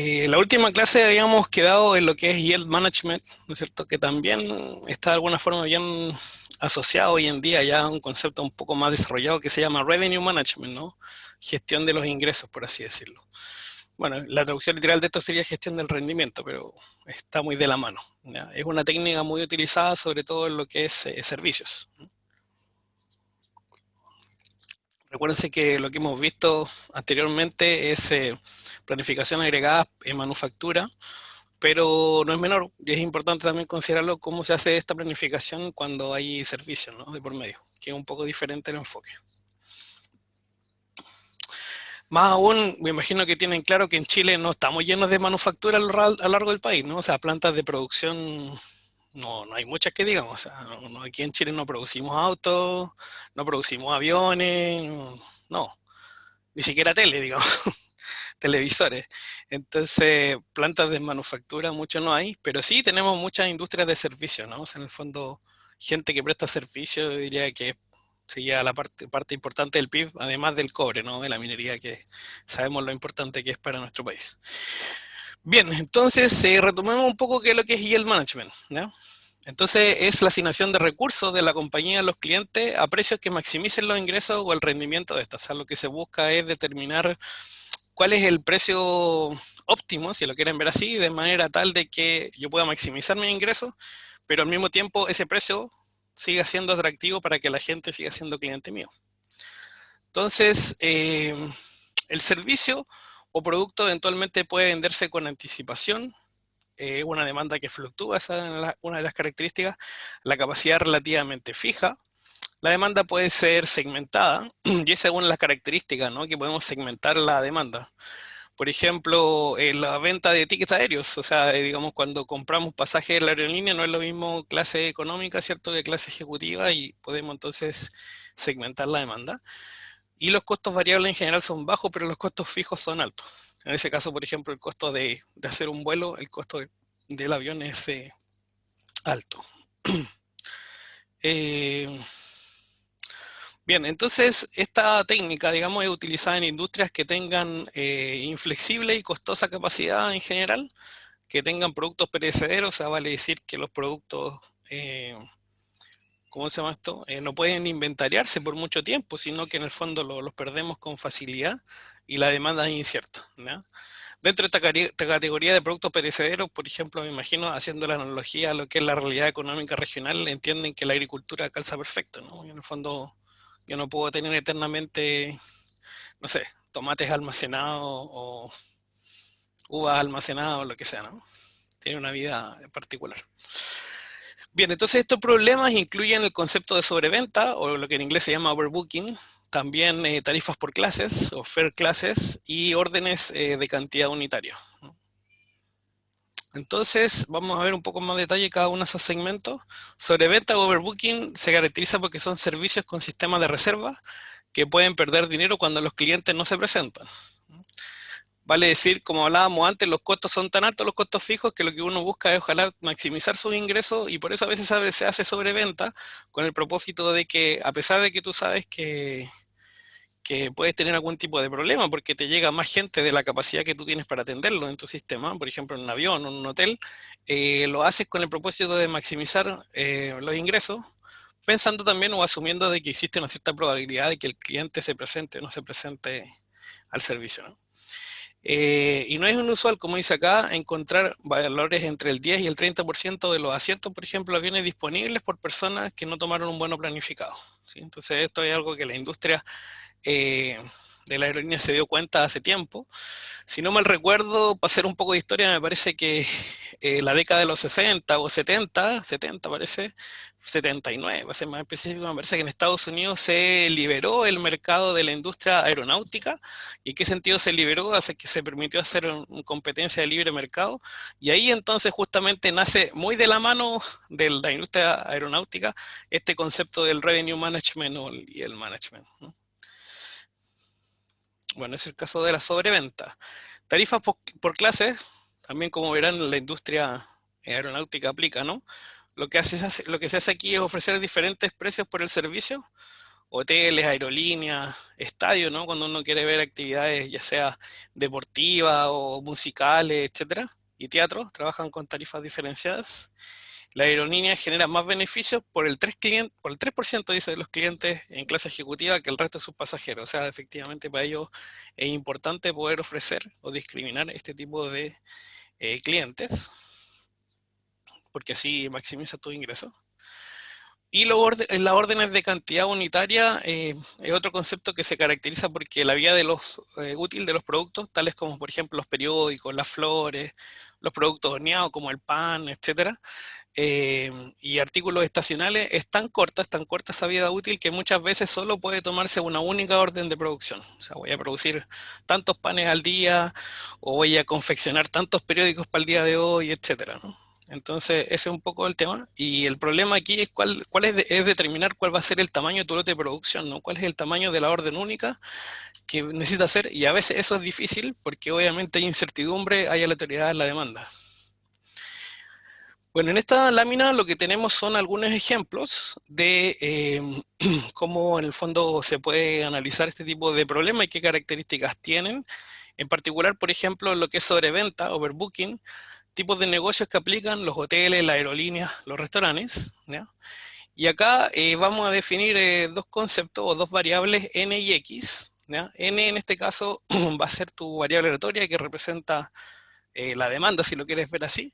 La última clase habíamos quedado en lo que es Yield Management, ¿no es cierto? Que también está de alguna forma bien asociado hoy en día ya a un concepto un poco más desarrollado que se llama Revenue Management, ¿no? Gestión de los ingresos, por así decirlo. Bueno, la traducción literal de esto sería gestión del rendimiento, pero está muy de la mano, ¿ya? Es una técnica muy utilizada sobre todo en lo que es servicios. Recuérdense que lo que hemos visto anteriormente es planificación agregada en manufactura, pero no es menor, y es importante también considerarlo cómo se hace esta planificación cuando hay servicios, ¿no? De por medio, que es un poco diferente el enfoque. Más aún, me imagino que tienen claro que en Chile no estamos llenos de manufactura a lo largo del país, ¿no? O sea, plantas de producción no hay muchas que digamos. O sea, aquí en Chile no producimos autos, no producimos aviones, no, ni siquiera tele, digamos. Televisores. Entonces, plantas de manufactura mucho no hay, pero sí tenemos muchas industrias de servicio, ¿no? O sea, en el fondo, gente que presta servicio, diría que sería la parte importante del PIB, además del cobre, ¿no? De la minería, que sabemos lo importante que es para nuestro país. Bien, entonces retomemos un poco qué es lo que es yield management, ¿no? Entonces es la asignación de recursos de la compañía a los clientes a precios que maximicen los ingresos o el rendimiento de estas. O sea, lo que se busca es determinar cuál es el precio óptimo, si lo quieren ver así, de manera tal de que yo pueda maximizar mis ingresos, pero al mismo tiempo ese precio siga siendo atractivo para que la gente siga siendo cliente mío. Entonces, el servicio o producto eventualmente puede venderse con anticipación, una demanda que fluctúa, esa es una de las características, la capacidad relativamente fija. La demanda puede ser segmentada y es según las características, ¿no? Que podemos segmentar la demanda. Por ejemplo, la venta de tickets aéreos, o sea, digamos, cuando compramos pasajes de la aerolínea no es lo mismo clase económica, ¿cierto?, que clase ejecutiva y podemos entonces segmentar la demanda. Y los costos variables en general son bajos, pero los costos fijos son altos. En ese caso, por ejemplo, el costo de hacer un vuelo, el costo del avión es alto. Eh, Bien, entonces esta técnica, digamos, es utilizada en industrias que tengan inflexible y costosa capacidad en general, que tengan productos perecederos, o sea, vale decir que los productos, ¿cómo se llama esto? No pueden inventariarse por mucho tiempo, sino que en el fondo los perdemos con facilidad y la demanda es incierta, ¿ya? Dentro de esta categoría de productos perecederos, por ejemplo, me imagino, haciendo la analogía a lo que es la realidad económica regional, entienden que la agricultura calza perfecto, ¿no? Y en el fondo yo no puedo tener eternamente, no sé, tomates almacenados o uvas almacenadas o lo que sea, ¿no? Tiene una vida particular. Bien, entonces estos problemas incluyen el concepto de sobreventa, o lo que en inglés se llama overbooking, también tarifas por clases, o fair classes, y órdenes de cantidad unitaria. Entonces, vamos a ver un poco más detalle cada uno de esos segmentos. Sobreventa o overbooking se caracteriza porque son servicios con sistemas de reserva que pueden perder dinero cuando los clientes no se presentan. Vale decir, como hablábamos antes, los costos son tan altos, los costos fijos, que lo que uno busca es ojalá maximizar sus ingresos y por eso a veces se hace sobreventa con el propósito de que, a pesar de que tú sabes que puedes tener algún tipo de problema porque te llega más gente de la capacidad que tú tienes para atenderlo en tu sistema, por ejemplo en un avión o en un hotel, lo haces con el propósito de maximizar los ingresos, pensando también o asumiendo de que existe una cierta probabilidad de que el cliente se presente o no se presente al servicio, ¿no? Y no es inusual, como dice acá, encontrar valores entre el 10 y el 30% de los asientos, por ejemplo, aviones disponibles por personas que no tomaron un vuelo planificado, ¿sí? Entonces esto es algo que la industria eh, de la aerolínea se dio cuenta hace tiempo. Si no mal recuerdo, para hacer un poco de historia, me parece que la década de los 60 o 70 parece, 79, para ser más específico, me parece que en Estados Unidos se liberó el mercado de la industria aeronáutica. ¿Y en qué sentido se liberó? Hace que se permitió hacer competencia de libre mercado. Y ahí entonces justamente nace muy de la mano de la industria aeronáutica este concepto del revenue management y el management, ¿no? Bueno, es el caso de la sobreventa. Tarifas por clase, también como verán la industria aeronáutica aplica, ¿no? Lo que se hace aquí es ofrecer diferentes precios por el servicio, hoteles, aerolíneas, estadios, ¿no? Cuando uno quiere ver actividades ya sea deportivas o musicales, etcétera, y teatros, trabajan con tarifas diferenciadas. La aerolínea genera más beneficios por el 3%, dice, de los clientes en clase ejecutiva que el resto de sus pasajeros. O sea, efectivamente para ellos es importante poder ofrecer o discriminar este tipo de clientes, porque así maximiza tu ingreso. Y las órdenes de cantidad unitaria es otro concepto que se caracteriza porque la vida de los útil de los productos, tales como por ejemplo los periódicos, las flores, los productos horneados como el pan, etcétera, y artículos estacionales, es tan corta esa vida útil que muchas veces solo puede tomarse una única orden de producción. O sea, voy a producir tantos panes al día o voy a confeccionar tantos periódicos para el día de hoy, etcétera, ¿no? Entonces, ese es un poco el tema. Y el problema aquí es cuál es determinar cuál va a ser el tamaño de tu lote de producción, ¿no? Cuál es el tamaño de la orden única que necesita hacer. Y a veces eso es difícil porque obviamente hay incertidumbre, hay aleatoriedad en la demanda. Bueno, en esta lámina lo que tenemos son algunos ejemplos de cómo en el fondo se puede analizar este tipo de problemas y qué características tienen. En particular, por ejemplo, lo que es sobreventa, overbooking, tipos de negocios que aplican los hoteles, las aerolíneas, los restaurantes, ¿ya? Y acá vamos a definir dos conceptos o dos variables n y x, ¿ya? N en este caso va a ser tu variable aleatoria que representa la demanda, si lo quieres ver así,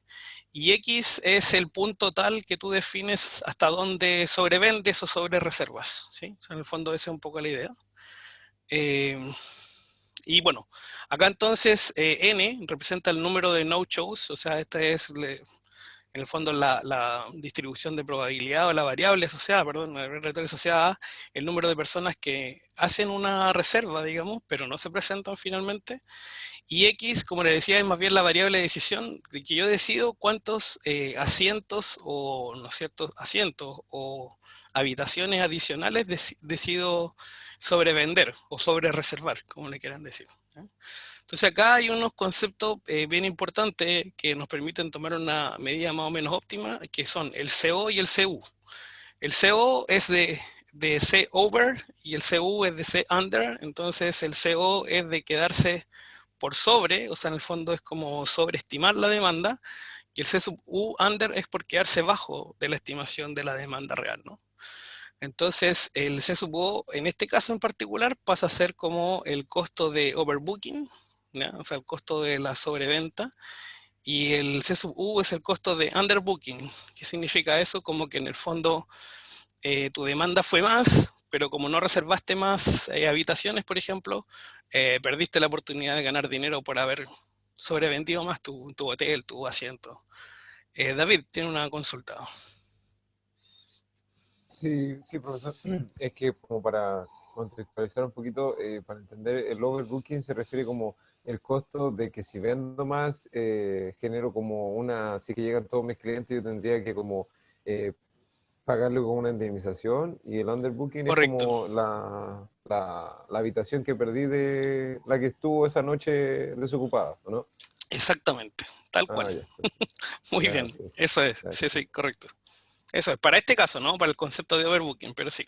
y X es el punto tal que tú defines hasta dónde sobrevendes o sobre reservas, ¿sí? O sea, en el fondo esa es un poco la idea. Y bueno, acá entonces N representa el número de no-shows, o sea, esta es en el fondo la distribución de probabilidad o la variable asociada, perdón, la variable asociada a el número de personas que hacen una reserva, digamos, pero no se presentan finalmente. Y X, como le decía, es más bien la variable de decisión, de que yo decido cuántos asientos o, ¿no es cierto?, asientos o habitaciones adicionales decido sobrevender o sobre reservar, como le quieran decir, ¿eh? Entonces acá hay unos conceptos bien importantes que nos permiten tomar una medida más o menos óptima, que son el CO y el CU. El CO es de C over y el CU es de C under, entonces el CO es de quedarse por sobre, o sea, en el fondo es como sobreestimar la demanda, y el C sub U under es por quedarse bajo de la estimación de la demanda real, ¿no? Entonces, el C sub O, en este caso en particular, pasa a ser como el costo de overbooking, ¿ya? O sea, el costo de la sobreventa, y el C sub U es el costo de underbooking. ¿Qué significa eso? Como que en el fondo tu demanda fue más, pero como no reservaste más habitaciones, por ejemplo, perdiste la oportunidad de ganar dinero por haber sobrevendido más tu hotel, tu asiento. David, tiene una consulta. Sí, sí, profesor. Es que como para contextualizar un poquito, para entender, el overbooking se refiere como el costo de que si vendo más, genero como una, si que llegan todos mis clientes, yo tendría que como eh, pagarle como una indemnización, y el underbooking es Correcto, como la habitación que perdí de la que estuvo esa noche desocupada, ¿o no? exactamente, tal cual. Ah, ya, perfecto. Muy Ya, bien, ok. eso es, Ya, sí, sí, excelente. correcto. Eso es, para este caso, ¿no? Para el concepto de overbooking, pero sí.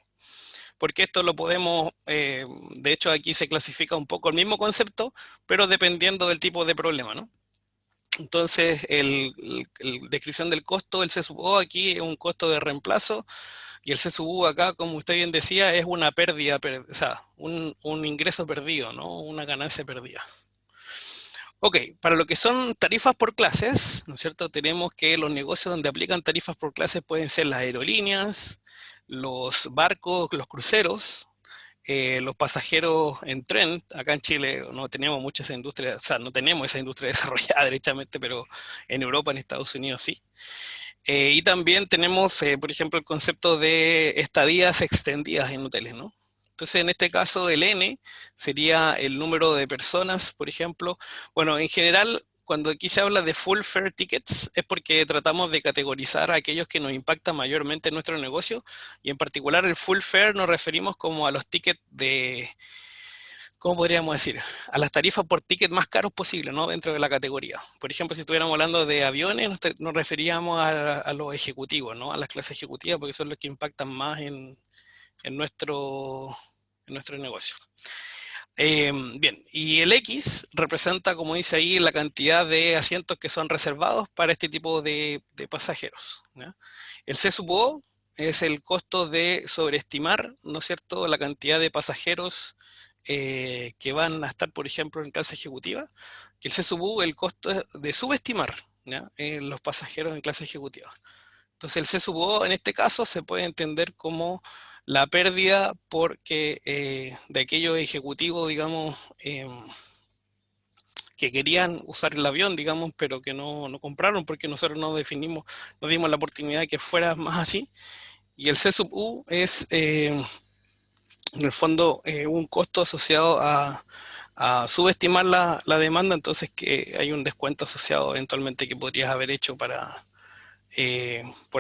Porque esto lo podemos, de hecho aquí se clasifica un poco el mismo concepto, pero dependiendo del tipo de problema, ¿no? Entonces, el descripción del costo, el C sub O aquí es un costo de reemplazo y el C sub U acá, como usted bien decía, es una pérdida, o sea, un ingreso perdido, ¿no? Una ganancia perdida. Ok, para lo que son tarifas por clases, ¿no es cierto? Tenemos que los negocios donde aplican tarifas por clases pueden ser las aerolíneas, los barcos, los cruceros, los pasajeros en tren. Acá en Chile no tenemos mucha esa industria, o sea, no tenemos esa industria desarrollada directamente, pero en Europa, en Estados Unidos sí. Y también tenemos, por ejemplo, el concepto de estadías extendidas en hoteles, ¿no? Entonces, en este caso, el N sería el número de personas, por ejemplo. Bueno, en general, cuando aquí se habla de full fare tickets, es porque tratamos de categorizar a aquellos que nos impactan mayormente en nuestro negocio, y en particular el full fare nos referimos como a los tickets de, ¿cómo podríamos decir? A las tarifas por ticket más caros posibles, ¿no? Dentro de la categoría. Por ejemplo, si estuviéramos hablando de aviones, nos referíamos a los ejecutivos, ¿no? A las clases ejecutivas, porque son los que impactan más en nuestro negocio. Bien, y el X representa, como dice ahí, la cantidad de asientos que son reservados para este tipo de pasajeros, ¿ya? El C sub O es el costo de sobreestimar, ¿no es cierto?, la cantidad de pasajeros que van a estar, por ejemplo, en clase ejecutiva. Y el C sub U, el costo de subestimar, ¿ya?, los pasajeros en clase ejecutiva. Entonces el C sub O en este caso se puede entender como la pérdida porque de aquellos ejecutivos, digamos, que querían usar el avión, digamos, pero que no compraron porque nosotros no definimos, no dimos la oportunidad de que fuera más así. Y el C sub U es, en el fondo, un costo asociado a subestimar la demanda, entonces que hay un descuento asociado eventualmente que podrías haber hecho por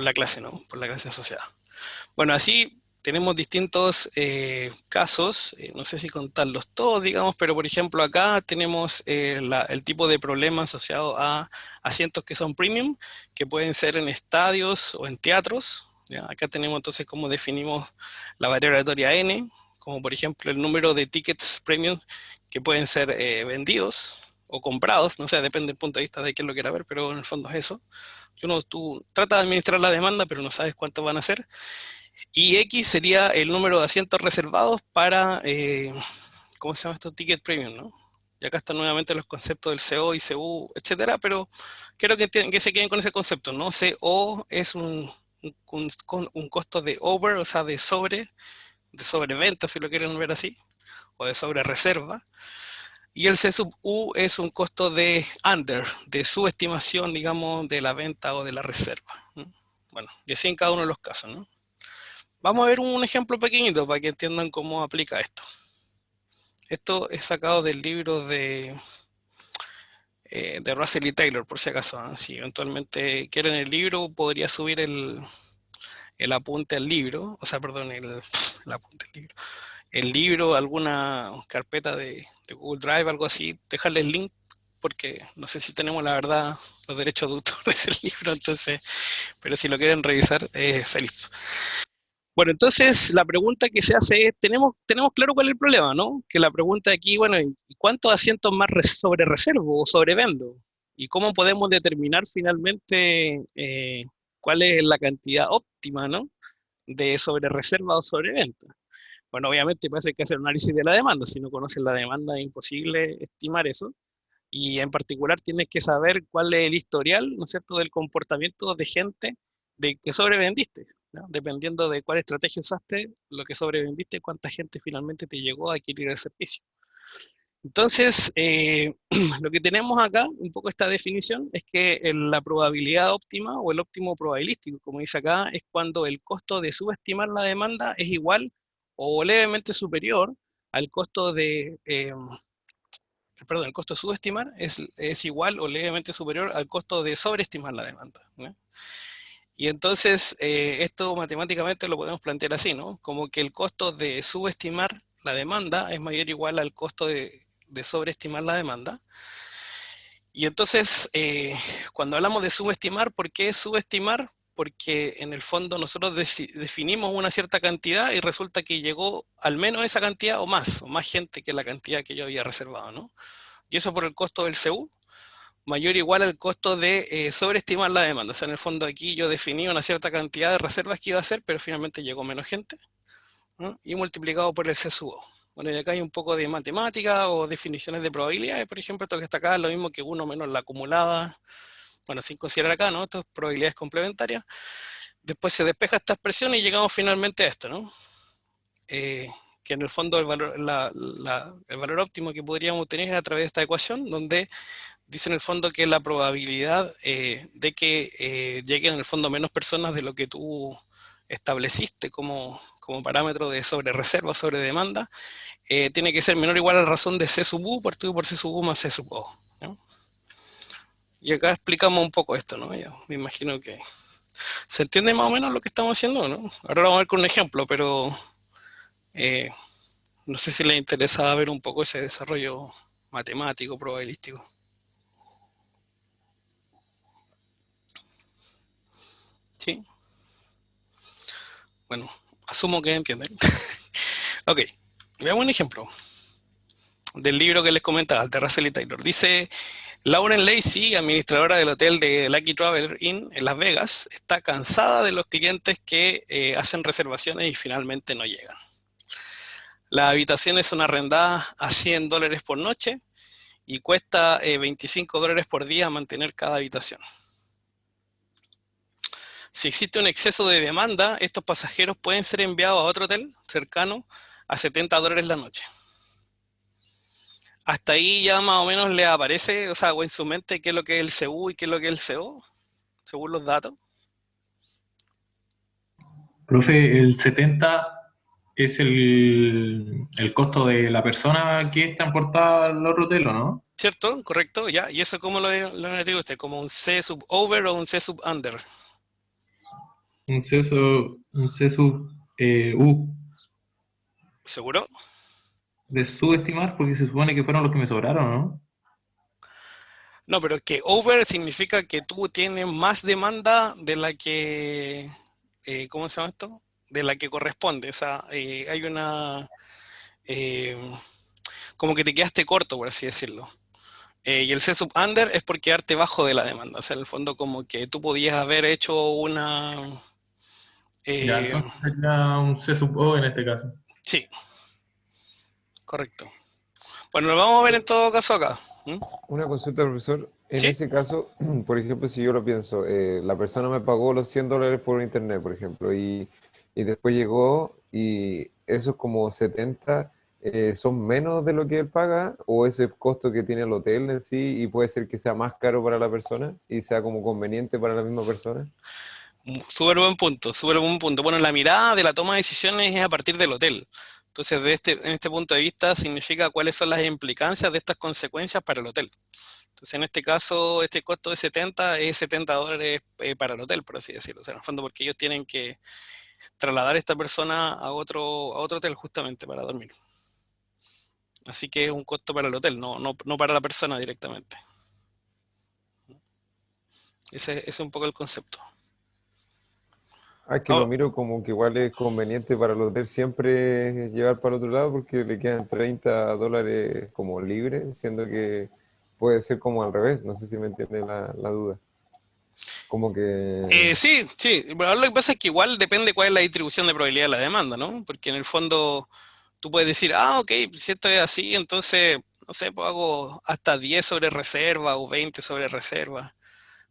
la clase, ¿no? Por la clase asociada. Bueno, así tenemos distintos casos, no sé si contarlos todos, digamos, pero por ejemplo acá tenemos el tipo de problema asociado a asientos que son premium, que pueden ser en estadios o en teatros, ¿ya? Acá tenemos entonces cómo definimos la variable aleatoria n, como por ejemplo el número de tickets premium que pueden ser vendidos o comprados, no sé, depende del punto de vista de quién lo quiera ver, pero en el fondo es eso. Tú tratas de administrar la demanda, pero no sabes cuántos van a ser. Y X sería el número de asientos reservados para, ¿cómo se llama esto? Ticket Premium, ¿no? Y acá están nuevamente los conceptos del CO y CU, etcétera, pero quiero que se queden con ese concepto, ¿no? CO es un costo de over, o sea, de sobreventa, si lo quieren ver así, o de sobre reserva. Y el C sub U es un costo de under, de subestimación, digamos, de la venta o de la reserva, ¿no? Bueno, y así en cada uno de los casos, ¿no? Vamos a ver un ejemplo pequeñito para que entiendan cómo aplica esto. Esto es sacado del libro de Russell y Taylor, por si acaso, ¿eh? Si eventualmente quieren el libro, podría subir el apunte al libro, o sea, perdón, el apunte al libro. El libro, alguna carpeta de Google Drive, algo así, dejarles el link, porque no sé si tenemos la verdad los derechos de autor de ese libro, entonces, pero si lo quieren revisar, feliz. Bueno, entonces la pregunta que se hace es, tenemos claro cuál es el problema, ¿no? Que la pregunta aquí, bueno, ¿y cuántos asientos más sobre reservo o sobrevendo? ¿Y cómo podemos determinar finalmente cuál es la cantidad óptima, ¿no?, de sobre reserva o sobreventa? Bueno, obviamente parece que hacer un análisis de la demanda. Si no conoces la demanda es imposible estimar eso. Y en particular tienes que saber cuál es el historial, ¿no es cierto?, del comportamiento de gente de que sobrevendiste, ¿no? Dependiendo de cuál estrategia usaste, lo que sobrevendiste, cuánta gente finalmente te llegó a adquirir el servicio. Entonces, lo que tenemos acá, un poco esta definición, es que la probabilidad óptima o el óptimo probabilístico, como dice acá, es cuando el costo de subestimar la demanda es igual o levemente superior al costo perdón, el costo de subestimar es igual o levemente superior al costo de sobreestimar la demanda, ¿no? Y entonces esto matemáticamente lo podemos plantear así, ¿no? Como que el costo de subestimar la demanda es mayor o igual al costo de sobreestimar la demanda. Y entonces, cuando hablamos de subestimar, ¿por qué subestimar? Porque en el fondo nosotros definimos una cierta cantidad y resulta que llegó al menos esa cantidad o más gente que la cantidad que yo había reservado, ¿no? Y eso por el costo del CU, mayor o igual al costo de sobreestimar la demanda. O sea, en el fondo aquí yo definí una cierta cantidad de reservas que iba a hacer, pero finalmente llegó menos gente, ¿no? Y multiplicado por el C sub O. Bueno, y acá hay un poco de matemática o definiciones de probabilidades. Por ejemplo, esto que está acá es lo mismo que 1 menos la acumulada, bueno, sin considerar acá, ¿no? Esto es probabilidades complementarias. Después se despeja esta expresión y llegamos finalmente a esto, ¿no? Que en el fondo el valor óptimo que podríamos obtener es a través de esta ecuación, donde dice en el fondo que la probabilidad de que lleguen en el fondo menos personas de lo que tú estableciste como parámetro de sobre reserva, sobre demanda, tiene que ser menor o igual a la razón de C sub U partido por C sub U más C sub O, ¿no? Y acá explicamos un poco esto, ¿no? Ya, me imagino que se entiende más o menos lo que estamos haciendo, ¿no? Ahora vamos a ver con un ejemplo, pero eh, no sé si les interesa ver un poco ese desarrollo matemático, probabilístico. ¿Sí? Bueno, asumo que entienden. Ok, veamos un ejemplo del libro que les comentaba, de Russell y Taylor. Dice, Lauren Lacey, administradora del hotel de Lucky Traveler Inn en Las Vegas, está cansada de los clientes que hacen reservaciones y finalmente no llegan. Las habitaciones son arrendadas a $100 por noche y cuesta $25 por día mantener cada habitación. Si existe un exceso de demanda, estos pasajeros pueden ser enviados a otro hotel cercano a $70 la noche. Hasta ahí ya más o menos le aparece, o sea, o en su mente qué es lo que es el CU y qué es lo que es el CO, según los datos. Profe, el 70 es el costo de la persona que está transportada al otro hotel, ¿o no? ¿Cierto? ¿Correcto? ¿Ya? ¿Y eso cómo lo dice usted? ¿Como un C sub over o un C sub under? Un C sub U ¿Seguro? de subestimar porque se supone que fueron los que me sobraron, ¿no? No, pero es que over significa que tú tienes más demanda de la que, ¿cómo se llama esto? De la que corresponde. O sea, hay una, eh, como que te quedaste corto, por así decirlo. Y el C sub under es por quedarte bajo de la demanda. O sea, en el fondo como que tú podías haber hecho una... Ya, eh, entonces sería un C sub O en este caso. sí, correcto. Bueno, lo vamos a ver en todo caso acá. ¿Mm? Una consulta, profesor. En Sí, ese caso, por ejemplo, si yo lo pienso, la persona me pagó los $100 por internet, por ejemplo, y después llegó y esos como 70 son menos de lo que él paga, o ese costo que tiene el hotel en sí, y puede ser que sea más caro para la persona y sea como conveniente para la misma persona. súper buen punto, súper buen punto. Bueno, la mirada de la toma de decisiones es a partir del hotel. Entonces, en este punto de vista, significa cuáles son las implicancias de estas consecuencias para el hotel. Entonces, en este caso, este costo de 70 es $70 para el hotel, por así decirlo. O sea, en el fondo, porque ellos tienen que trasladar a esta persona a otro hotel justamente para dormir. Así que es un costo para el hotel, no para la persona directamente. Ese es un poco el concepto. Ah, que lo Ah, miro como que igual es conveniente para el hotel siempre llevar para el otro lado porque le quedan $30 como libre, siendo que puede ser como al revés. No sé si me entiende la duda. Como que... sí, sí. Pero lo que pasa es que igual depende cuál es la distribución de probabilidad de la demanda, ¿no? Porque en el fondo tú puedes decir, ah, ok, si esto es así, entonces, no sé, pues hago hasta 10 sobre reserva o 20 sobre reserva.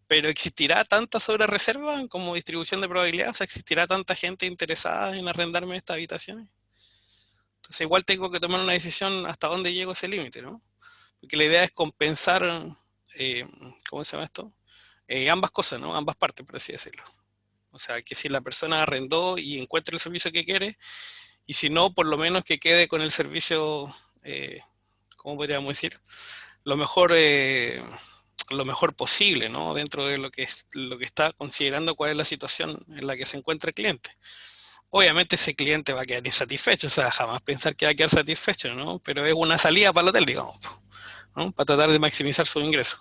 Pero ¿existirá tanta sobre reserva como distribución de probabilidad? O sea, ¿existirá tanta gente interesada en arrendarme estas habitaciones? Entonces igual tengo que tomar una decisión hasta dónde llego ese límite, ¿no? Porque la idea es compensar, eh, ¿cómo se llama esto? Ambas cosas, ¿no? Ambas partes, por así decirlo. O sea, que si la persona arrendó y encuentra el servicio que quiere, y si no, por lo menos que quede con el servicio, ¿cómo podríamos decir? Lo mejor, lo mejor posible, ¿no? Dentro de lo que está considerando cuál es la situación en la que se encuentra el cliente. Obviamente ese cliente va a quedar insatisfecho, o sea, jamás pensar que va a quedar satisfecho, ¿no? Pero es una salida para el hotel, digamos, ¿no? Para tratar de maximizar sus ingresos.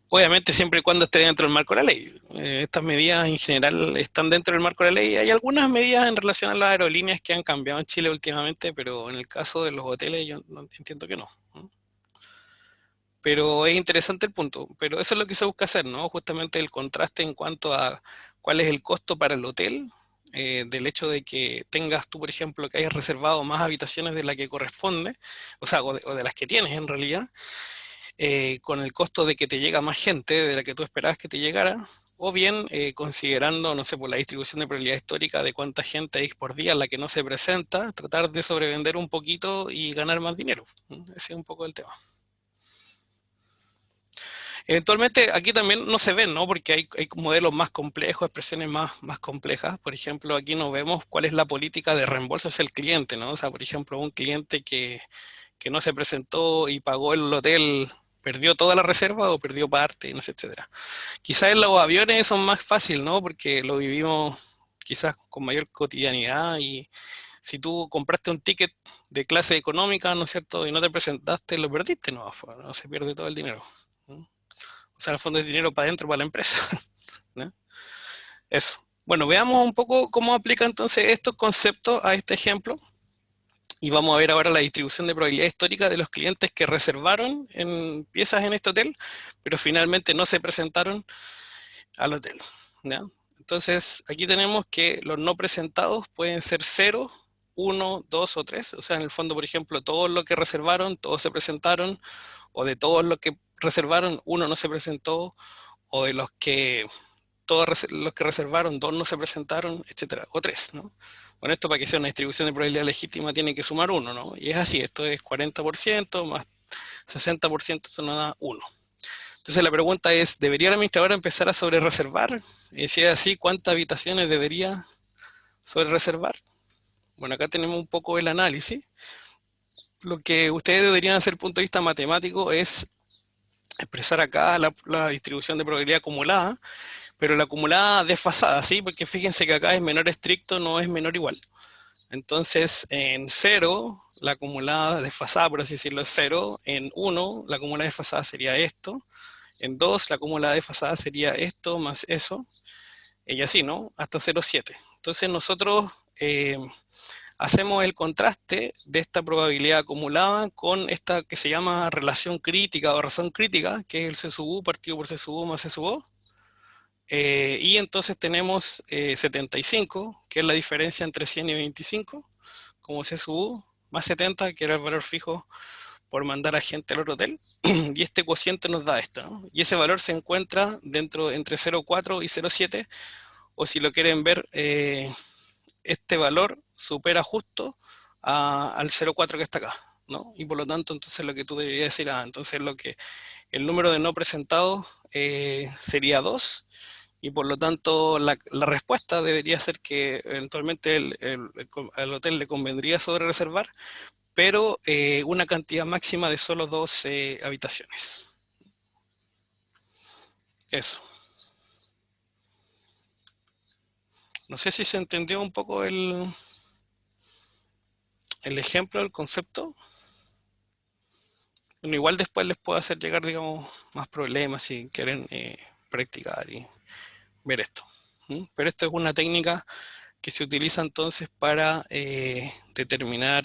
Obviamente siempre y cuando esté dentro del marco de la ley. Estas medidas en general están dentro del marco de la ley. Hay algunas medidas en relación a las aerolíneas que han cambiado en Chile últimamente, pero en el caso de los hoteles yo no, entiendo que no, ¿no? Pero es interesante el punto. Pero eso es lo que se busca hacer, ¿no? Justamente el contraste en cuanto a cuál es el costo para el hotel, del hecho de que tengas tú, por ejemplo, que hayas reservado más habitaciones de la que corresponde, o sea, o de las que tienes en realidad, con el costo de que te llega más gente de la que tú esperabas que te llegara, o bien considerando, no sé, por la distribución de probabilidad histórica de cuánta gente hay por día en la que no se presenta, tratar de sobrevender un poquito y ganar más dinero. Ese es un poco el tema. Eventualmente aquí también no se ven, ¿no? Porque hay modelos más complejos, expresiones más complejas. Por ejemplo, aquí no vemos cuál es la política de reembolso hacia el cliente, ¿no? O sea, por ejemplo, un cliente que no se presentó y pagó el hotel, perdió toda la reserva o perdió parte, no sé, etcétera. Quizás en los aviones son más fácil, ¿no? Porque lo vivimos quizás con mayor cotidianidad y si tú compraste un ticket de clase económica, ¿no es cierto? Y no te presentaste, lo perdiste, no, no se pierde todo el dinero, ¿no? O sea, el fondo es dinero para adentro, para la empresa, ¿no? Eso. Bueno, veamos un poco cómo aplica entonces estos conceptos a este ejemplo. Y vamos a ver ahora la distribución de probabilidad histórica de los clientes que reservaron en piezas en este hotel, pero finalmente no se presentaron al hotel, ¿ya? Entonces, aquí tenemos que los no presentados pueden ser 0, 1, 2 o 3. O sea, en el fondo, por ejemplo, todos los que reservaron, todos se presentaron, o de todos los que reservaron, uno no se presentó, o de los que todos los que reservaron, 2 no se presentaron, etcétera, o 3, ¿no? Bueno, esto para que sea una distribución de probabilidad legítima tiene que sumar 1, ¿no? Y es así, esto es 40% más 60%, eso nos da 1. Entonces la pregunta es, ¿debería el administrador empezar a sobre reservar? Y si es así, ¿cuántas habitaciones debería sobre reservar? Bueno, acá tenemos un poco el análisis. Lo que ustedes deberían hacer desde el punto de vista matemático es expresar acá la distribución de probabilidad acumulada, pero la acumulada desfasada, ¿sí? Porque fíjense que acá es menor estricto, no es menor igual. Entonces, en 0, la acumulada desfasada, por así decirlo, es 0. En 1, la acumulada desfasada sería esto. En 2, la acumulada desfasada sería esto más eso. Y así, ¿no? Hasta 0,7. Entonces, nosotros hacemos el contraste de esta probabilidad acumulada con esta que se llama relación crítica o razón crítica, que es el C sub U partido por C sub U más C sub O. Y entonces tenemos 75, que es la diferencia entre 100 y 25, como C sub U, más 70, que era el valor fijo por mandar a gente al otro hotel, y este cociente nos da esto, ¿no? Y ese valor se encuentra dentro entre 0,4 y 0,7, o si lo quieren ver, este valor supera justo al 0,4 que está acá, ¿no? Y por lo tanto, entonces lo que tú deberías decir, entonces el número de no presentados sería 2, y por lo tanto la respuesta debería ser que eventualmente al hotel le convendría sobre reservar, pero una cantidad máxima de solo 2 habitaciones. Eso. No sé si se entendió un poco el ejemplo, el concepto. Bueno, igual después les puedo hacer llegar, digamos, más problemas si quieren practicar y ver esto. Pero esto es una técnica que se utiliza entonces para determinar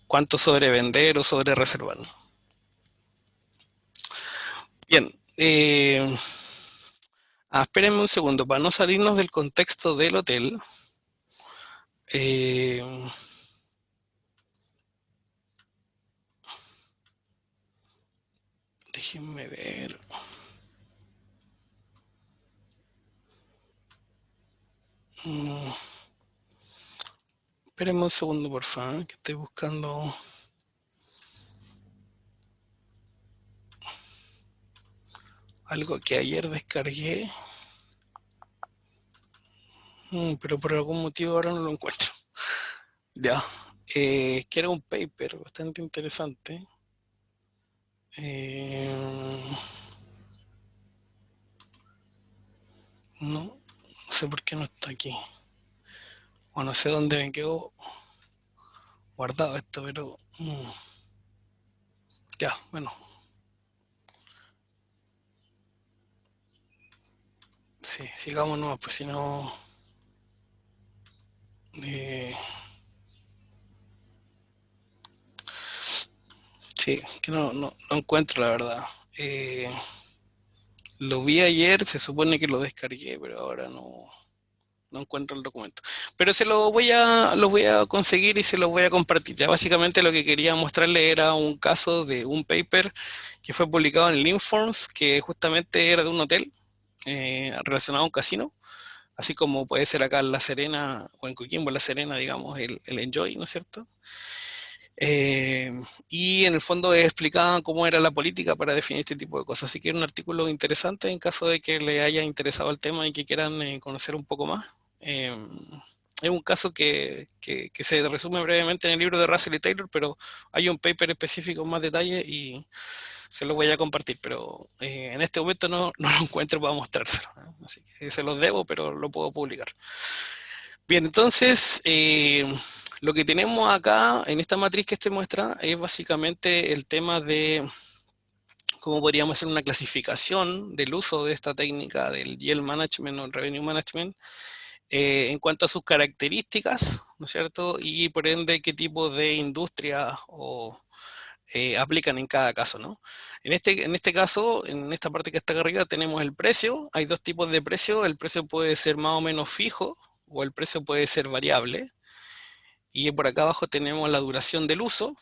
cuánto sobrevender o sobre reservar. Bien. Espérenme un segundo, para no salirnos del contexto del hotel. Déjenme ver. Espérenme un segundo, por favor, que estoy buscando. Algo que ayer descargué. Pero por algún motivo ahora no lo encuentro. Ya. Que era un paper bastante interesante. No sé por qué no está aquí. O no sé dónde me quedó guardado esto, pero... ya, bueno. Sí, sigamos nomás, pues si no... sí, que no encuentro la verdad. Lo vi ayer, se supone que lo descargué, pero ahora no encuentro el documento. Pero lo voy a conseguir y se lo voy a compartir. Ya básicamente lo que quería mostrarle era un caso de un paper que fue publicado en Linforms, que justamente era de un hotel relacionado a un casino, así como puede ser acá en La Serena o en Coquimbo, en La Serena, digamos, el Enjoy, ¿no es cierto? Y en el fondo explicaba cómo era la política para definir este tipo de cosas. Así que era un artículo interesante en caso de que le haya interesado el tema y que quieran conocer un poco más. Es un caso que se resume brevemente en el libro de Russell y Taylor, pero hay un paper específico en más detalle y se lo voy a compartir, pero en este momento no lo encuentro para mostrárselo, ¿no? Así que se los debo, pero lo puedo publicar. Bien, entonces, lo que tenemos acá en esta matriz que este muestra es básicamente el tema de cómo podríamos hacer una clasificación del uso de esta técnica del Yield Management o Revenue Management en cuanto a sus características, ¿no es cierto? Y por ende, qué tipo de industria o aplican en cada caso, ¿no? En este caso, en esta parte que está acá arriba, tenemos el precio. Hay dos tipos de precio. El precio puede ser más o menos fijo o el precio puede ser variable. Y por acá abajo tenemos la duración del uso.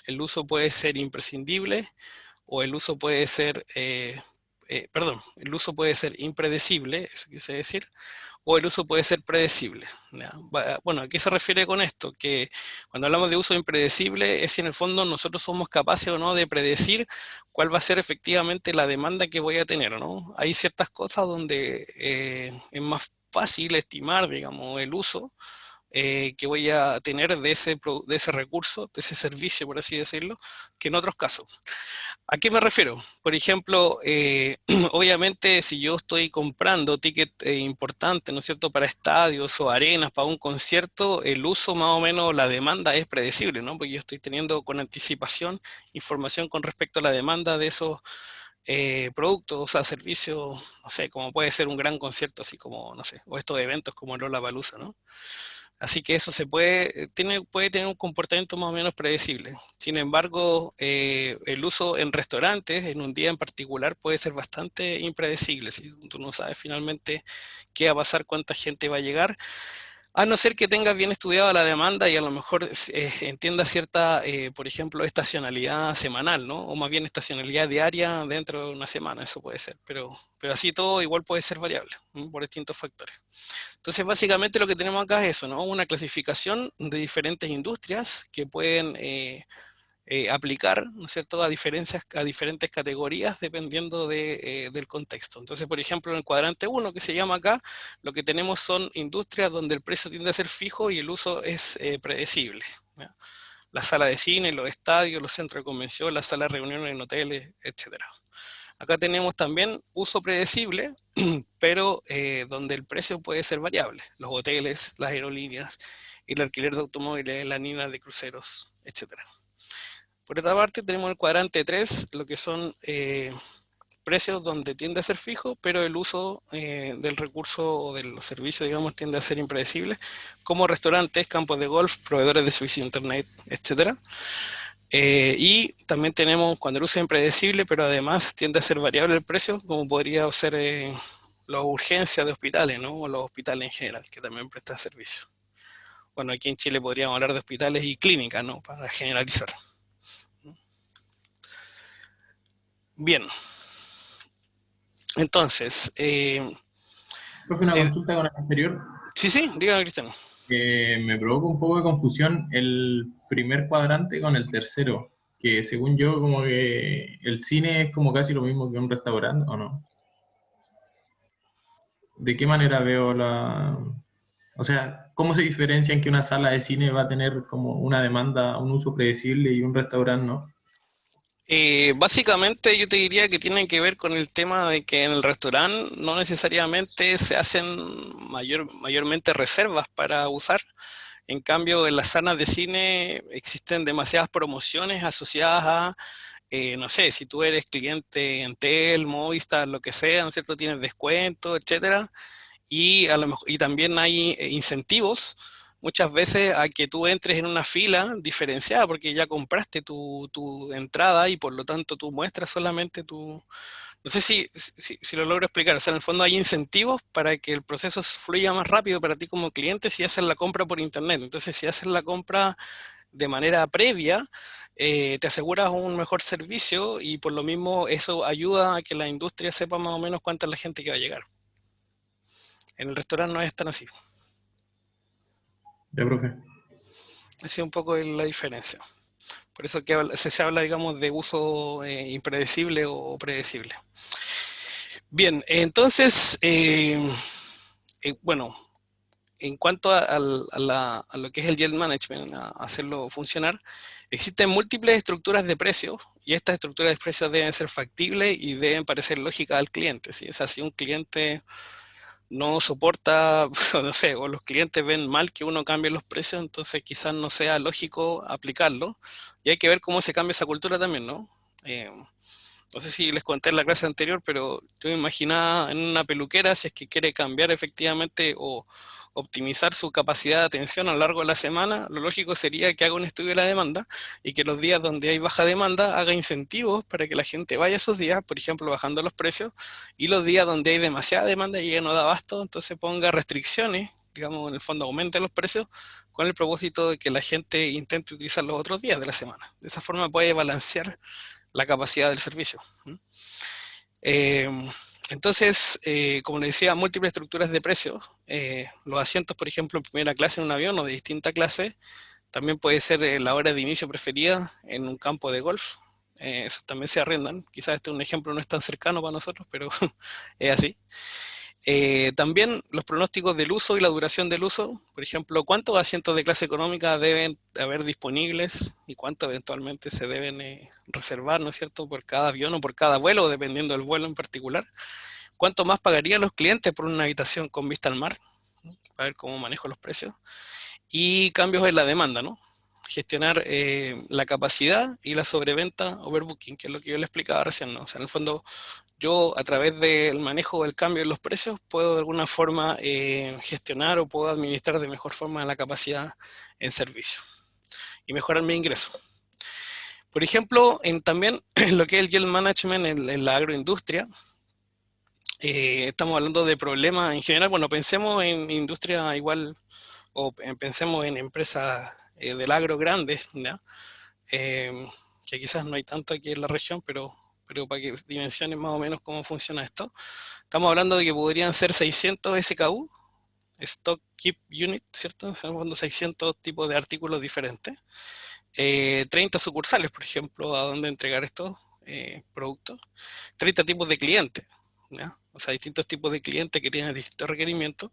El uso puede ser imprescindible o el uso puede ser, perdón, el uso puede ser impredecible, eso quise decir, o el uso puede ser predecible. ¿Ya? Bueno, ¿a qué se refiere con esto? Que cuando hablamos de uso impredecible es si en el fondo nosotros somos capaces o no de predecir cuál va a ser efectivamente la demanda que voy a tener, ¿no? Hay ciertas cosas donde es más fácil estimar, digamos, el uso que voy a tener de ese recurso, de ese servicio, por así decirlo, que en otros casos. ¿A qué me refiero? Por ejemplo, obviamente si yo estoy comprando ticket importante, ¿no es cierto?, para estadios o arenas, para un concierto, el uso más o menos, la demanda es predecible, ¿no? Porque yo estoy teniendo con anticipación información con respecto a la demanda de esos productos, o sea, servicios, no sé, como puede ser un gran concierto, así como, no sé, o estos eventos como el Lollapalooza, ¿no? Así que eso puede tener un comportamiento más o menos predecible. Sin embargo, el uso en restaurantes, en un día en particular, puede ser bastante impredecible. Si tú no sabes finalmente qué va a pasar, cuánta gente va a llegar, a no ser que tengas bien estudiada la demanda y a lo mejor entiendas cierta, por ejemplo, estacionalidad semanal, ¿no? O más bien estacionalidad diaria dentro de una semana, eso puede ser. Pero así todo igual puede ser variable, ¿no? Por distintos factores. Entonces, básicamente lo que tenemos acá es eso, ¿no? Una clasificación de diferentes industrias que pueden aplicar, ¿no es cierto?, a diferentes categorías dependiendo del contexto. Entonces, por ejemplo, en el cuadrante 1, que se llama acá, lo que tenemos son industrias donde el precio tiende a ser fijo y el uso es predecible, ¿ya? La sala de cine, los estadios, los centros de convención, las salas de reuniones en hoteles, etcétera. Acá tenemos también uso predecible, pero donde el precio puede ser variable. Los hoteles, las aerolíneas, el alquiler de automóviles, la línea de cruceros, etcétera. Por otra parte, tenemos el cuadrante 3, lo que son precios donde tiende a ser fijo, pero el uso del recurso o de los servicios, digamos, tiende a ser impredecible, como restaurantes, campos de golf, proveedores de servicio de internet, etcétera. Y también tenemos cuando el uso es impredecible, pero además tiende a ser variable el precio, como podría ser las urgencias de hospitales, ¿no? O los hospitales en general, que también prestan servicio. Bueno, aquí en Chile podríamos hablar de hospitales y clínicas, ¿no? Para generalizar. Bien. Entonces, Profe, una consulta con el anterior. sí, sí, dígame, Cristiano. Me provoca un poco de confusión el primer cuadrante con el tercero, que según yo como que el cine es como casi lo mismo que un restaurante, ¿o no? ¿De qué manera veo la... O sea, ¿cómo se diferencia en que una sala de cine va a tener como una demanda, un uso predecible y un restaurante no? Básicamente yo te diría que tiene que ver con el tema de que en el restaurante no necesariamente se hacen mayormente reservas para usar. En cambio, en las salas de cine existen demasiadas promociones asociadas a, no sé, si tú eres cliente en Entel, Movistar, lo que sea, ¿no es cierto? Tienes descuento, etcétera. Y, y también hay incentivos muchas veces a que tú entres en una fila diferenciada porque ya compraste tu entrada y por lo tanto tú muestras solamente tu... No sé si lo logro explicar. O sea, en el fondo hay incentivos para que el proceso fluya más rápido para ti como cliente si haces la compra por internet. Entonces, si haces la compra de manera previa, te aseguras un mejor servicio y por lo mismo eso ayuda a que la industria sepa más o menos cuánta es la gente que va a llegar. En el restaurante no es tan así. Ya, profe. Esa es un poco la diferencia. Por eso que se habla, digamos, de uso impredecible o predecible. Bien, entonces, bueno, en cuanto a lo que es el yield management, a hacerlo funcionar, existen múltiples estructuras de precios y estas estructuras de precios deben ser factibles y deben parecer lógicas al cliente, ¿sí? O sea, si un cliente no soporta, no sé, o los clientes ven mal que uno cambie los precios, entonces quizás no sea lógico aplicarlo. Y hay que ver cómo se cambia esa cultura también, ¿no? no sé si les conté en la clase anterior, pero yo me imaginaba en una peluquera, si es que quiere cambiar efectivamente o optimizar su capacidad de atención a lo largo de la semana, lo lógico sería que haga un estudio de la demanda y que los días donde hay baja demanda haga incentivos para que la gente vaya esos días, por ejemplo, bajando los precios, y los días donde hay demasiada demanda y ya no da abasto, entonces ponga restricciones, digamos, en el fondo aumente los precios con el propósito de que la gente intente utilizar los otros días de la semana. De esa forma puede balancear la capacidad del servicio. Eh, entonces, como les decía, múltiples estructuras de precios. Los asientos, por ejemplo, en primera clase en un avión o de distinta clase. También puede ser la hora de inicio preferida en un campo de golf. Eso también se arrendan. Quizás este es un ejemplo no es tan cercano para nosotros, pero es así. También los pronósticos del uso y la duración del uso, por ejemplo, cuántos asientos de clase económica deben haber disponibles y cuántos eventualmente se deben reservar, ¿no es cierto?, por cada avión o por cada vuelo, dependiendo del vuelo en particular. ¿Cuánto más pagarían los clientes por una habitación con vista al mar? A ver cómo manejo los precios. Y cambios en la demanda, ¿no? Gestionar la capacidad y la sobreventa, overbooking, que es lo que yo le explicaba recién, ¿no? O sea, en el fondo, yo a través del manejo del cambio en los precios puedo de alguna forma gestionar o puedo administrar de mejor forma la capacidad en servicio y mejorar mi ingreso. Por ejemplo, también en lo que es el yield management en la agroindustria, estamos hablando de problemas en general. Bueno, pensemos en industria igual o pensemos en empresas del agro grandes, ¿ya? Que quizás no hay tanto aquí en la región, pero para que dimensiones más o menos cómo funciona esto. Estamos hablando de que podrían ser 600 SKU, Stock Keep Unit, ¿cierto? Estamos hablando de 600 tipos de artículos diferentes. 30 sucursales, por ejemplo, a donde entregar estos productos. 30 tipos de clientes, ¿ya? O sea, distintos tipos de clientes que tienen distintos requerimientos.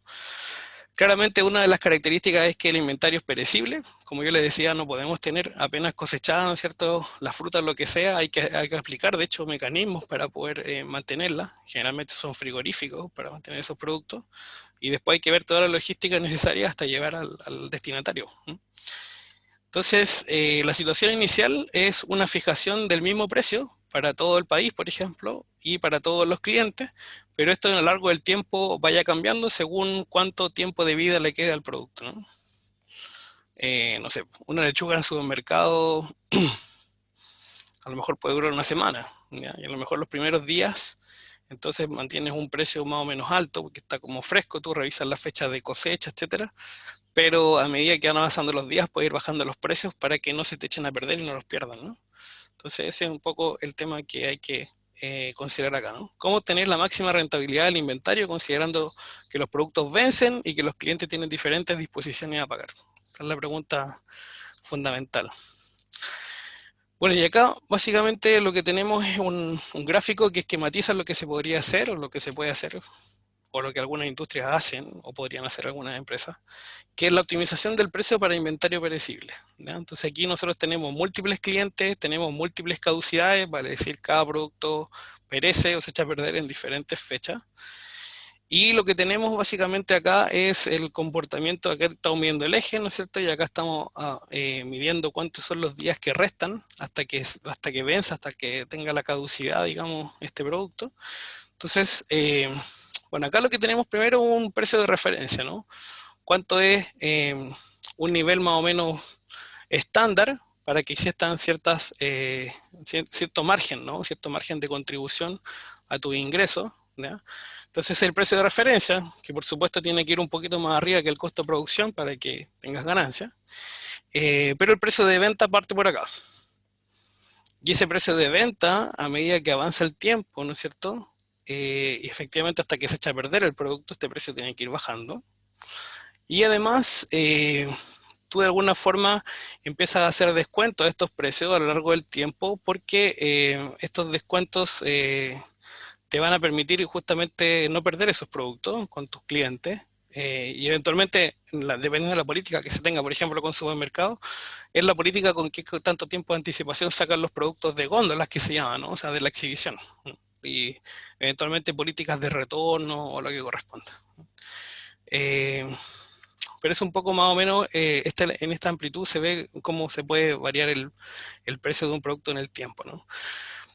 Claramente una de las características es que el inventario es perecible. Como yo les decía, no podemos tener apenas cosechada, ¿no es cierto?, las frutas, lo que sea, hay que aplicar, de hecho, mecanismos para poder mantenerlas. Generalmente son frigoríficos para mantener esos productos. Y después hay que ver toda la logística necesaria hasta llevar al destinatario. Entonces, la situación inicial es una fijación del mismo precio para todo el país, por ejemplo, y para todos los clientes, pero esto a lo largo del tiempo vaya cambiando según cuánto tiempo de vida le queda al producto, ¿no? No sé, una lechuga en el supermercado a lo mejor puede durar una semana, ¿ya? Y a lo mejor los primeros días, entonces mantienes un precio más o menos alto, porque está como fresco, tú revisas la fecha de cosecha, etcétera, pero a medida que van avanzando los días, puedes ir bajando los precios para que no se te echen a perder y no los pierdan, ¿no? Entonces ese es un poco el tema que hay que considerar acá, ¿no? Cómo tener la máxima rentabilidad del inventario considerando que los productos vencen y que los clientes tienen diferentes disposiciones a pagar. Esa es la pregunta fundamental. Bueno, y acá básicamente lo que tenemos es un gráfico que esquematiza lo que se podría hacer o lo que se puede hacer o lo que algunas industrias hacen o podrían hacer algunas empresas, que es la optimización del precio para inventario perecible, ¿ya? Entonces aquí nosotros tenemos múltiples clientes, tenemos múltiples caducidades, vale decir, cada producto perece o se echa a perder en diferentes fechas. Y lo que tenemos básicamente acá es el comportamiento. Acá estamos midiendo el eje, ¿no es cierto? Y acá estamos midiendo cuántos son los días que restan hasta que venza, hasta que tenga la caducidad, digamos, este producto. Entonces, bueno, acá lo que tenemos primero es un precio de referencia, ¿no? ¿Cuánto es un nivel más o menos estándar para que existan cierto margen, ¿no? Cierto margen de contribución a tu ingreso, ¿ya? Entonces el precio de referencia, que por supuesto tiene que ir un poquito más arriba que el costo de producción para que tengas ganancia, pero el precio de venta parte por acá. Y ese precio de venta, a medida que avanza el tiempo, ¿no es cierto? Y efectivamente hasta que se echa a perder el producto, este precio tiene que ir bajando. Y además, tú de alguna forma empiezas a hacer descuentos a estos precios a lo largo del tiempo porque estos descuentos te van a permitir justamente no perder esos productos con tus clientes. Y eventualmente, dependiendo de la política que se tenga, por ejemplo, con supermercados, es la política con qué tanto tiempo de anticipación sacan los productos de góndolas, que se llaman, ¿no? O sea, de la exhibición. Y eventualmente políticas de retorno o lo que corresponda. Pero es un poco más o menos, en esta amplitud se ve cómo se puede variar el precio de un producto en el tiempo, ¿no?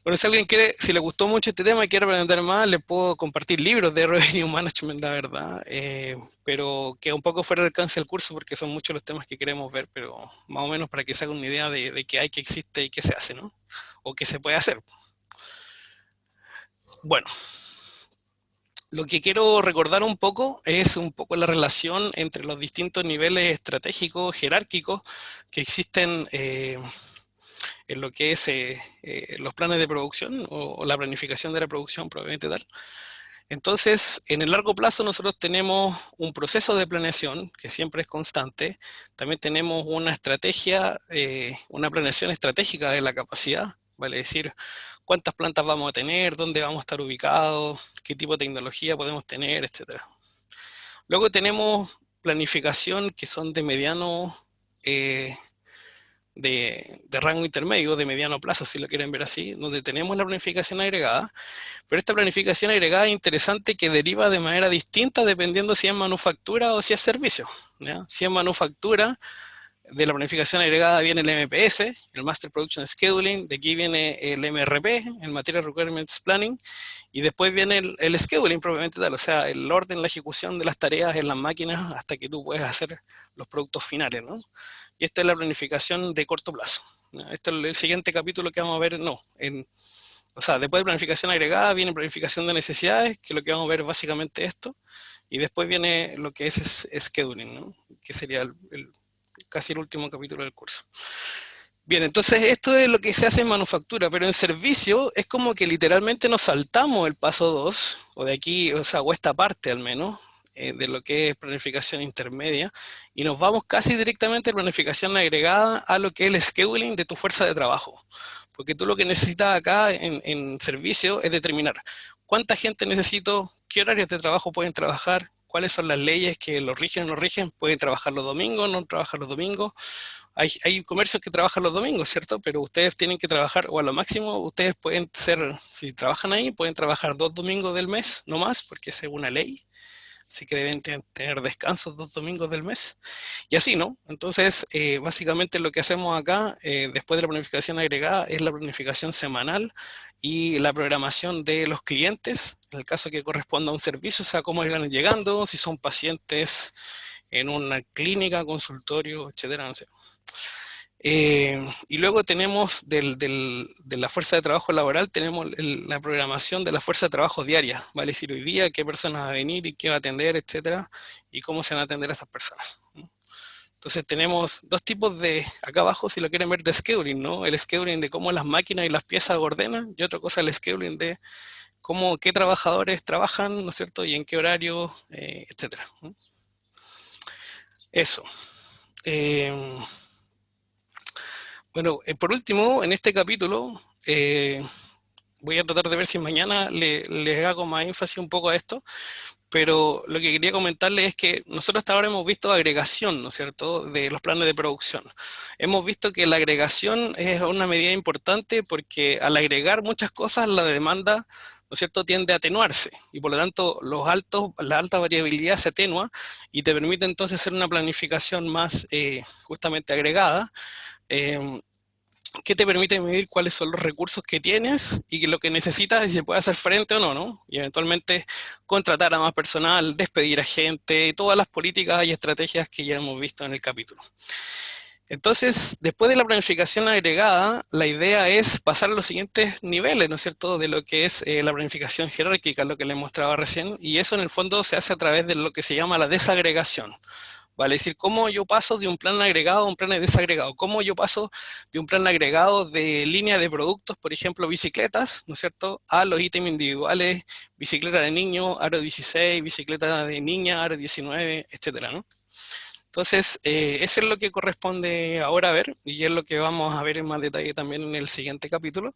Bueno, si alguien quiere, si le gustó mucho este tema y quiere aprender más, le puedo compartir libros de Revenue Management, la verdad, pero queda un poco fuera del alcance del curso porque son muchos los temas que queremos ver, pero más o menos para que se haga una idea de qué hay, qué existe y qué se hace, ¿no? O qué se puede hacer. Bueno, lo que quiero recordar un poco es un poco la relación entre los distintos niveles estratégicos, jerárquicos que existen en lo que es los planes de producción o la planificación de la producción probablemente tal. Entonces, en el largo plazo nosotros tenemos un proceso de planeación que siempre es constante. También tenemos una estrategia, una planeación estratégica de la capacidad, vale decir, cuántas plantas vamos a tener, dónde vamos a estar ubicados, qué tipo de tecnología podemos tener, etcétera. Luego tenemos planificación que son de mediano de rango intermedio, de mediano plazo, si lo quieren ver así, donde tenemos la planificación agregada, pero esta planificación agregada es interesante que deriva de manera distinta dependiendo si es manufactura o si es servicio, ¿ya? Si es manufactura, de la planificación agregada viene el MPS, el Master Production Scheduling, de aquí viene el MRP, el Material Requirements Planning, y después viene el scheduling propiamente tal, o sea, el orden, la ejecución de las tareas en las máquinas hasta que tú puedes hacer los productos finales, ¿no? Y esta es la planificación de corto plazo. ¿No? Este es el siguiente capítulo que vamos a ver, no, o sea, después de planificación agregada viene planificación de necesidades, que es lo que vamos a ver básicamente esto, y después viene lo que es scheduling, ¿no? Que sería casi el último capítulo del curso. Bien, entonces esto es lo que se hace en manufactura, pero en servicio es como que literalmente nos saltamos el paso 2, o de aquí, o sea, o esta parte al menos, de lo que es planificación intermedia, y nos vamos casi directamente de planificación agregada a lo que es el scheduling de tu fuerza de trabajo. Porque tú lo que necesitas acá en servicio es determinar cuánta gente necesito, qué horarios de trabajo pueden trabajar, cuáles son las leyes que los rigen o no rigen, pueden trabajar los domingos, no trabajar los domingos. Hay comercios que trabajan los domingos, ¿cierto? Pero ustedes tienen que trabajar, o a lo máximo ustedes pueden ser, si trabajan ahí, pueden trabajar 2 domingos del mes, no más, porque es una ley. Así que deben tener descansos 2 domingos del mes. Y así, ¿no? Entonces, básicamente lo que hacemos acá, después de la planificación agregada, es la planificación semanal y la programación de los clientes, en el caso que corresponda a un servicio, o sea, cómo irán llegando, si son pacientes en una clínica, consultorio, etcétera, no sé. Y luego tenemos de la fuerza de trabajo laboral, tenemos la programación de la fuerza de trabajo diaria, ¿vale? Es decir, hoy día qué personas van a venir y qué va a atender, etcétera, y cómo se van a atender a esas personas, ¿no? Entonces tenemos dos tipos de, acá abajo si lo quieren ver, de scheduling, ¿no? El scheduling de cómo las máquinas y las piezas ordenan, y otra cosa el scheduling de cómo, qué trabajadores trabajan, ¿no es cierto? Y en qué horario, etcétera, ¿no? Eso. Bueno, por último, en este capítulo, voy a tratar de ver si mañana les hago más énfasis un poco a esto, pero lo que quería comentarles es que nosotros hasta ahora hemos visto agregación, ¿no es cierto?, de los planes de producción. Hemos visto que la agregación es una medida importante porque al agregar muchas cosas, la demanda, ¿no es cierto?, tiende a atenuarse y por lo tanto la alta variabilidad se atenúa y te permite entonces hacer una planificación más justamente agregada, que te permite medir cuáles son los recursos que tienes y lo que necesitas y si puede hacer frente o no, ¿no? Y eventualmente contratar a más personal, despedir a gente, y todas las políticas y estrategias que ya hemos visto en el capítulo. Entonces, después de la planificación agregada, la idea es pasar a los siguientes niveles, ¿no es cierto?, de lo que es la planificación jerárquica, lo que les mostraba recién, y eso en el fondo se hace a través de lo que se llama la desagregación. Vale, es decir, cómo yo paso de un plan agregado a un plan desagregado, cómo yo paso de un plan agregado de línea de productos, por ejemplo, bicicletas, ¿no es cierto?, a los ítems individuales, bicicleta de niño, aro 16, bicicleta de niña, aro 19, etcétera, ¿no? Entonces, eso es lo que corresponde ahora ver, y es lo que vamos a ver en más detalle también en el siguiente capítulo,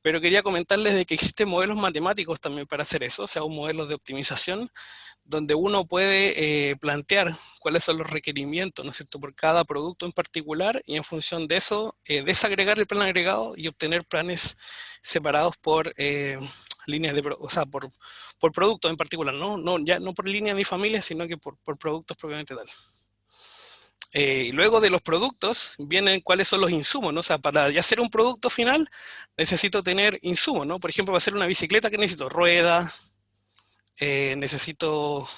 pero quería comentarles de que existen modelos matemáticos también para hacer eso, o sea, un modelo de optimización, donde uno puede plantear cuáles son los requerimientos, ¿no es cierto?, por cada producto en particular, y en función de eso, desagregar el plan agregado y obtener planes separados por líneas de, o sea, por productos en particular, ¿no? Ya no por línea ni familia, sino que por productos propiamente tal. Y luego de los productos vienen cuáles son los insumos, ¿no? O sea, para ya hacer un producto final necesito tener insumos, ¿no? Por ejemplo, para hacer una bicicleta, ¿qué necesito? Ruedas, necesito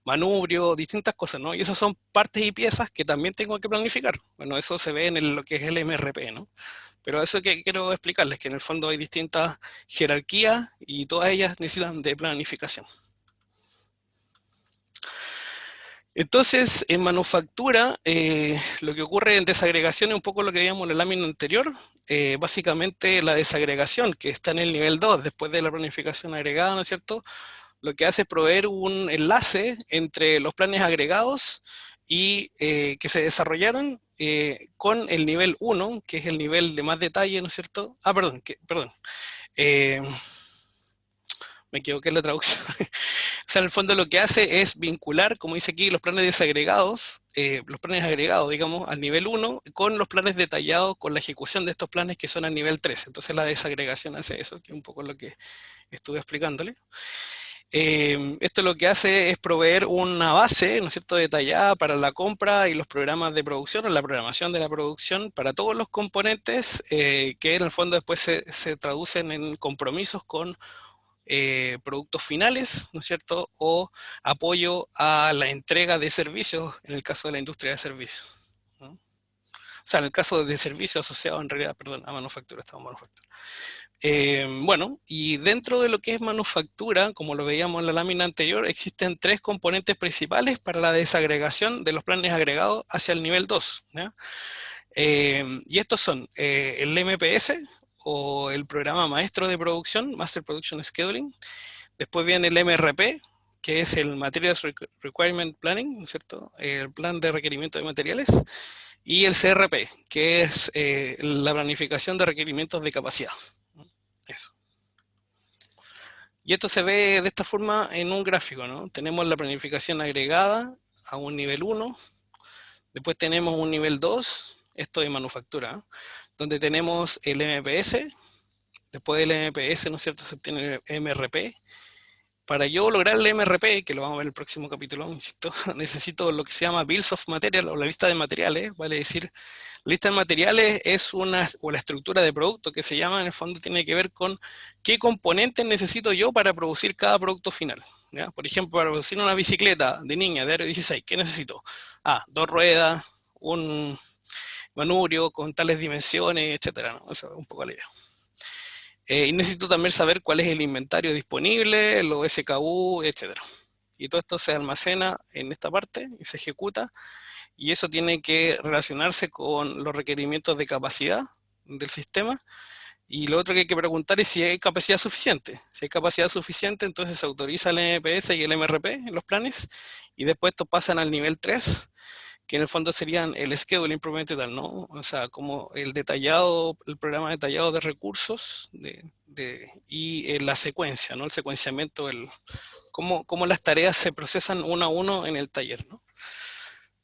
manubrio, distintas cosas, ¿no? Y esas son partes y piezas que también tengo que planificar. Bueno, eso se ve en lo que es el MRP, ¿no? Pero eso que quiero explicarles, que en el fondo hay distintas jerarquías y todas ellas necesitan de planificación. Entonces, en manufactura, lo que ocurre en desagregación es un poco lo que veíamos en la lámina anterior. Básicamente la desagregación, que está en el nivel 2, después de la planificación agregada, ¿no es cierto? Lo que hace es proveer un enlace entre los planes agregados y que se desarrollaron con el nivel 1, que es el nivel de más detalle, ¿no es cierto? Ah, perdón, eh, me equivoqué en la traducción. O sea, en el fondo lo que hace es vincular, como dice aquí, los planes desagregados, los planes agregados, digamos, al nivel 1, con los planes detallados, con la ejecución de estos planes que son al nivel 3. Entonces la desagregación hace eso, que es un poco lo que estuve explicándole. Esto lo que hace es proveer una base, ¿no es cierto?, detallada para la compra y los programas de producción o la programación de la producción para todos los componentes que en el fondo después se traducen en compromisos con productos finales, ¿no es cierto?, o apoyo a la entrega de servicios en el caso de la industria de servicios, ¿no? O sea, en el caso de servicios asociados en realidad, perdón, a manufactura, estamos en manufactura. Bueno, y dentro de lo que es manufactura, como lo veíamos en la lámina anterior, existen 3 componentes principales para la desagregación de los planes agregados hacia el nivel 2, ¿ya? Y estos son el MPS, o el programa maestro de producción, Master Production Scheduling. Después viene el MRP, que es el Materials Requirement Planning, ¿no es cierto? El plan de requerimiento de materiales. Y el CRP, que es la planificación de requerimientos de capacidad. Eso. Y esto se ve de esta forma en un gráfico, ¿no? Tenemos la planificación agregada a un nivel 1, después tenemos un nivel 2, esto de manufactura, ¿no?, donde tenemos el MPS, después del MPS, ¿no es cierto?, se obtiene el MRP. Para yo lograr el MRP, que lo vamos a ver en el próximo capítulo, insisto, necesito lo que se llama Bills of Material, o la lista de materiales, vale decir, la lista de materiales es o la estructura de producto que se llama, en el fondo tiene que ver con qué componentes necesito yo para producir cada producto final, ¿ya? Por ejemplo, para producir una bicicleta de niña de aro 16, ¿qué necesito? 2 ruedas, un manubrio con tales dimensiones, etcétera, ¿no? Eso es un poco la idea. Y necesito también saber cuál es el inventario disponible, los SKU, etcétera. Y todo esto se almacena en esta parte y se ejecuta, y eso tiene que relacionarse con los requerimientos de capacidad del sistema. Y lo otro que hay que preguntar es si hay capacidad suficiente. Si hay capacidad suficiente, entonces se autoriza el MPS y el MRP en los planes, y después estos pasan al nivel 3, que en el fondo serían el schedule implemented, ¿no? O sea, como el programa detallado de recursos y la secuencia, ¿no? El secuenciamiento, cómo las tareas se procesan uno a uno en el taller, ¿no?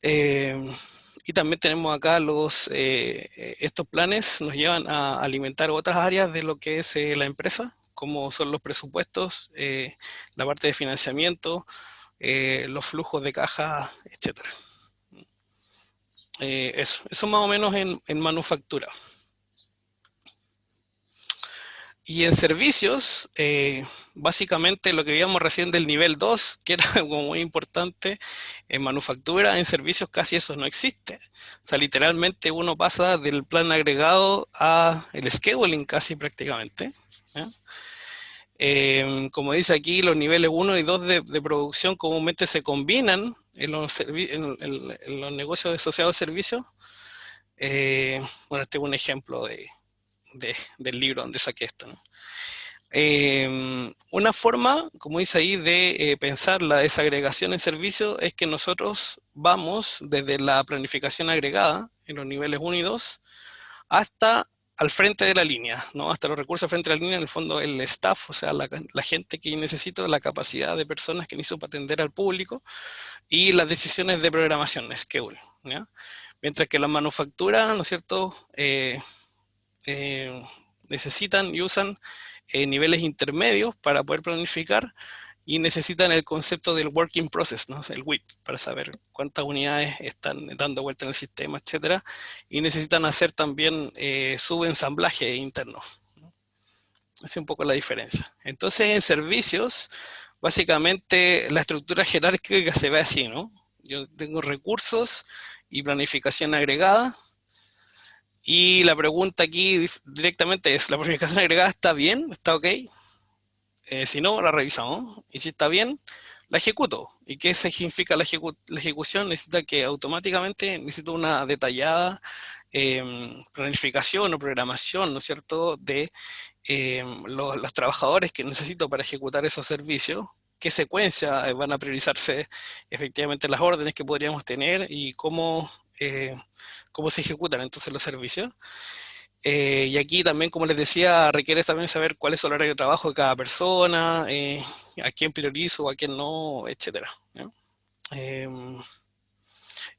Y también tenemos acá estos planes nos llevan a alimentar otras áreas de lo que es la empresa, como son los presupuestos, la parte de financiamiento, los flujos de caja, etcétera. Eso más o menos en manufactura. Y en servicios, básicamente lo que veíamos recién del nivel 2, que era algo muy importante, en manufactura, en servicios casi eso no existe. O sea, literalmente uno pasa del plan agregado a el scheduling casi prácticamente, ¿ya? Como dice aquí, los niveles 1 y 2 de producción comúnmente se combinan en los negocios asociados a servicios. Bueno, este es un ejemplo del libro donde saqué esto, ¿no? Una forma, como dice ahí, de pensar la desagregación en servicios es que nosotros vamos desde la planificación agregada en los niveles 1 y 2 hasta al frente de la línea, ¿no? Hasta los recursos al frente de la línea, en el fondo el staff, o sea, la gente que necesito, la capacidad de personas que necesito para atender al público, y las decisiones de programación, schedule, ¿ya? Mientras que las manufacturas, ¿no es cierto?, necesitan y usan niveles intermedios para poder planificar, y necesitan el concepto del working process, ¿no? O sea, el WIP, para saber cuántas unidades están dando vuelta en el sistema, etcétera, y necesitan hacer también subensamblaje interno, ¿no? Esa es un poco la diferencia. Entonces, en servicios, básicamente la estructura jerárquica se ve así, ¿no? Yo tengo recursos y planificación agregada, y la pregunta aquí directamente es, ¿la planificación agregada está bien? ¿Está ok? Si no, la revisamos. Y si está bien, la ejecuto. ¿Y qué significa la ejecución? Necesita que automáticamente, necesito una detallada planificación o programación, ¿no es cierto?, de los trabajadores que necesito para ejecutar esos servicios, qué secuencia van a priorizarse efectivamente las órdenes que podríamos tener y cómo se ejecutan entonces los servicios. Y aquí también, como les decía, requiere también saber cuál es el horario de trabajo de cada persona, a quién priorizo, a quién no, etcétera, ¿no?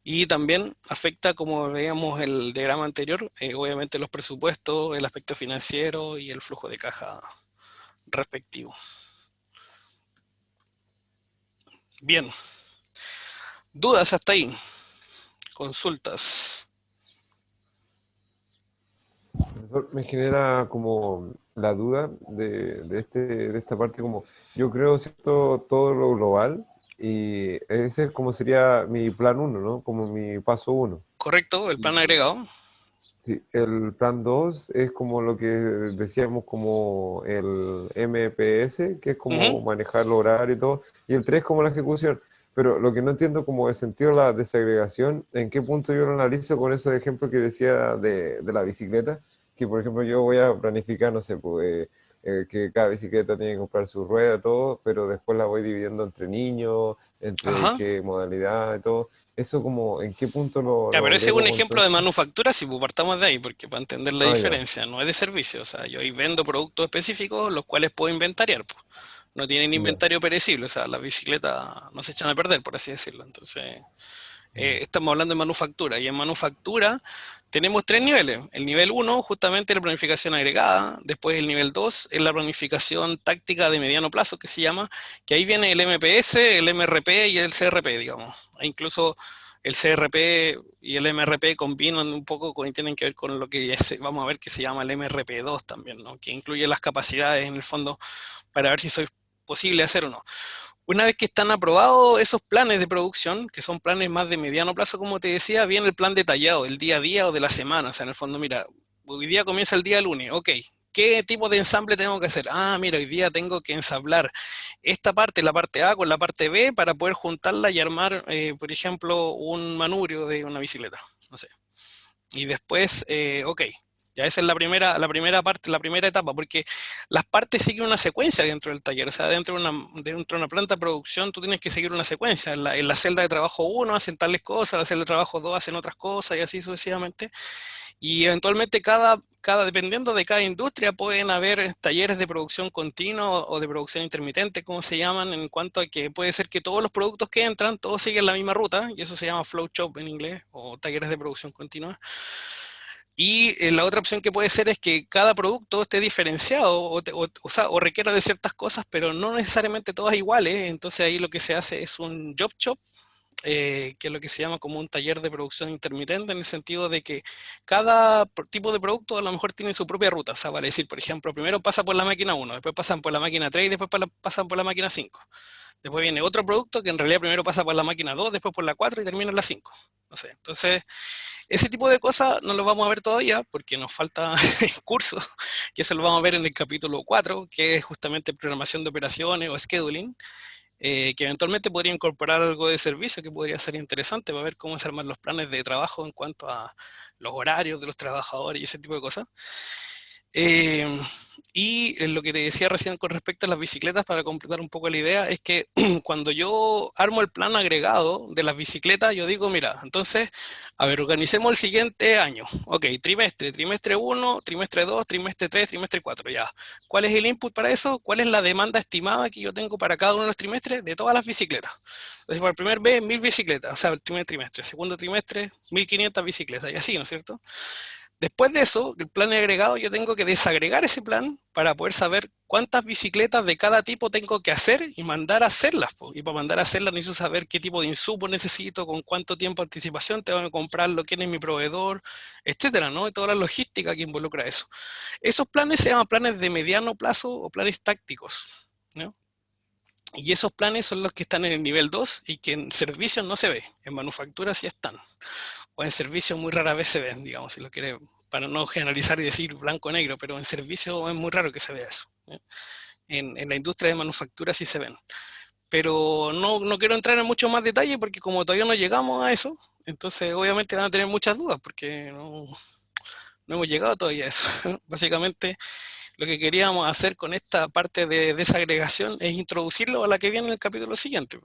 Y también afecta, como veíamos en el diagrama anterior, obviamente los presupuestos, el aspecto financiero y el flujo de caja respectivo. Bien. ¿Dudas hasta ahí? ¿Consultas? Profesor, me genera como la duda de esta parte, como yo creo, ¿cierto? Todo lo global, y ese es como sería mi plan uno, ¿no? Como mi paso uno. Correcto, el plan agregado. Sí, el plan 2 es como lo que decíamos como el MPS, que es como Ujú. manejar el horario y todo, y el 3 como la ejecución. Pero lo que no entiendo como el sentido de la desagregación, ¿en qué punto yo lo analizo con esos ejemplos que decía de la bicicleta? Que por ejemplo yo voy a planificar, no sé, pues, que cada bicicleta tiene que comprar su rueda, todo, pero después la voy dividiendo entre niños, entre Ajá. qué modalidad y todo. Eso como, ¿en qué punto Ya, lo pero ese es un agrego con todo ejemplo de esto? manufactura, si pues partamos de ahí, porque para entender la Ah, ya. diferencia, no es de servicio. O sea, yo ahí vendo productos específicos los cuales puedo inventariar, pues. No tienen Ya. inventario perecible, o sea, las bicicletas no se echan a perder, por así decirlo. Entonces, Mm. estamos hablando de manufactura, y en manufactura tenemos tres niveles. El nivel uno, justamente, la planificación agregada. Después el nivel 2 es la planificación táctica de mediano plazo, que se llama, que ahí viene el MPS, el MRP y el CRP, digamos. E incluso el CRP y el MRP combinan un poco, tienen que ver con lo que vamos a ver que se llama el MRP2 también, ¿no? Que incluye las capacidades en el fondo para ver si soy posible hacer o no. Una vez que están aprobados esos planes de producción, que son planes más de mediano plazo, como te decía, viene el plan detallado del día a día o de la semana. O sea, en el fondo, mira, hoy día comienza el día lunes, ok. ¿Qué tipo de ensamble tengo que hacer? Ah, mira, hoy día tengo que ensamblar esta parte, la parte A con la parte B, para poder juntarla y armar, por ejemplo, un manubrio de una bicicleta. No sé. Y después, ok, ya esa es la primera parte, la primera etapa, porque las partes siguen una secuencia dentro del taller. O sea, dentro de una planta de producción tú tienes que seguir una secuencia. En la celda de trabajo 1 hacen tales cosas, en la celda de trabajo 2 hacen otras cosas, y así sucesivamente. Y eventualmente dependiendo de cada industria, pueden haber talleres de producción continua o de producción intermitente, como se llaman, en cuanto a que puede ser que todos los productos que entran, todos siguen la misma ruta, y eso se llama flow shop en inglés, o talleres de producción continua. Y la otra opción que puede ser es que cada producto esté diferenciado o requiera de ciertas cosas, pero no necesariamente todas iguales. Entonces ahí lo que se hace es un job shop, que es lo que se llama como un taller de producción intermitente, en el sentido de que cada tipo de producto a lo mejor tiene su propia ruta. O sea, vale decir, por ejemplo, primero pasa por la máquina 1, después pasan por la máquina 3 y después pasan por la máquina 5. Después viene otro producto que en realidad primero pasa por la máquina 2, después por la 4 y termina en la 5. No sé, entonces ese tipo de cosas no lo vamos a ver todavía porque nos falta curso, que eso lo vamos a ver en el capítulo 4, que es justamente programación de operaciones o scheduling, que eventualmente podría incorporar algo de servicio que podría ser interesante para ver cómo se arman los planes de trabajo en cuanto a los horarios de los trabajadores y ese tipo de cosas. Eh, y lo que te decía recién con respecto a las bicicletas, para completar un poco la idea, es que cuando yo armo el plan agregado de las bicicletas, yo digo, mira, entonces, a ver, organicemos el siguiente año. Ok, trimestre 1, trimestre 2, trimestre 3, trimestre 4, ya. ¿Cuál es el input para eso? ¿Cuál es la demanda estimada que yo tengo para cada uno de los trimestres de todas las bicicletas? Entonces, para el primer mes, 1000 bicicletas, o sea, el primer trimestre. Segundo trimestre, 1500 bicicletas, y así, ¿no es cierto? Después de eso, el plan agregado, yo tengo que desagregar ese plan para poder saber cuántas bicicletas de cada tipo tengo que hacer y mandar a hacerlas. Po. Y para mandar a hacerlas necesito saber qué tipo de insumos necesito, con cuánto tiempo de anticipación tengo que comprarlo, quién es mi proveedor, etcétera, ¿no? Y toda la logística que involucra eso. Esos planes se llaman planes de mediano plazo o planes tácticos, ¿no? Y esos planes son los que están en el nivel 2 y que en servicios no se ve, en manufactura sí están. O en servicio muy rara vez se ven, digamos, si lo quiere, para no generalizar y decir blanco o negro, pero en servicio es muy raro que se vea eso. En la industria de manufactura sí se ven. Pero no quiero entrar en mucho más detalle porque como todavía no llegamos a eso, entonces obviamente van a tener muchas dudas porque no hemos llegado todavía a eso. Básicamente lo que queríamos hacer con esta parte de desagregación es introducirlo a la que viene en el capítulo siguiente.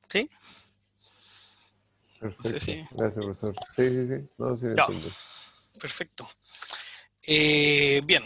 ¿Sí? Perfecto. No sé si... Gracias, profesor. Sí, sí, sí. No, sí lo Ya, entiendo. perfecto. Bien.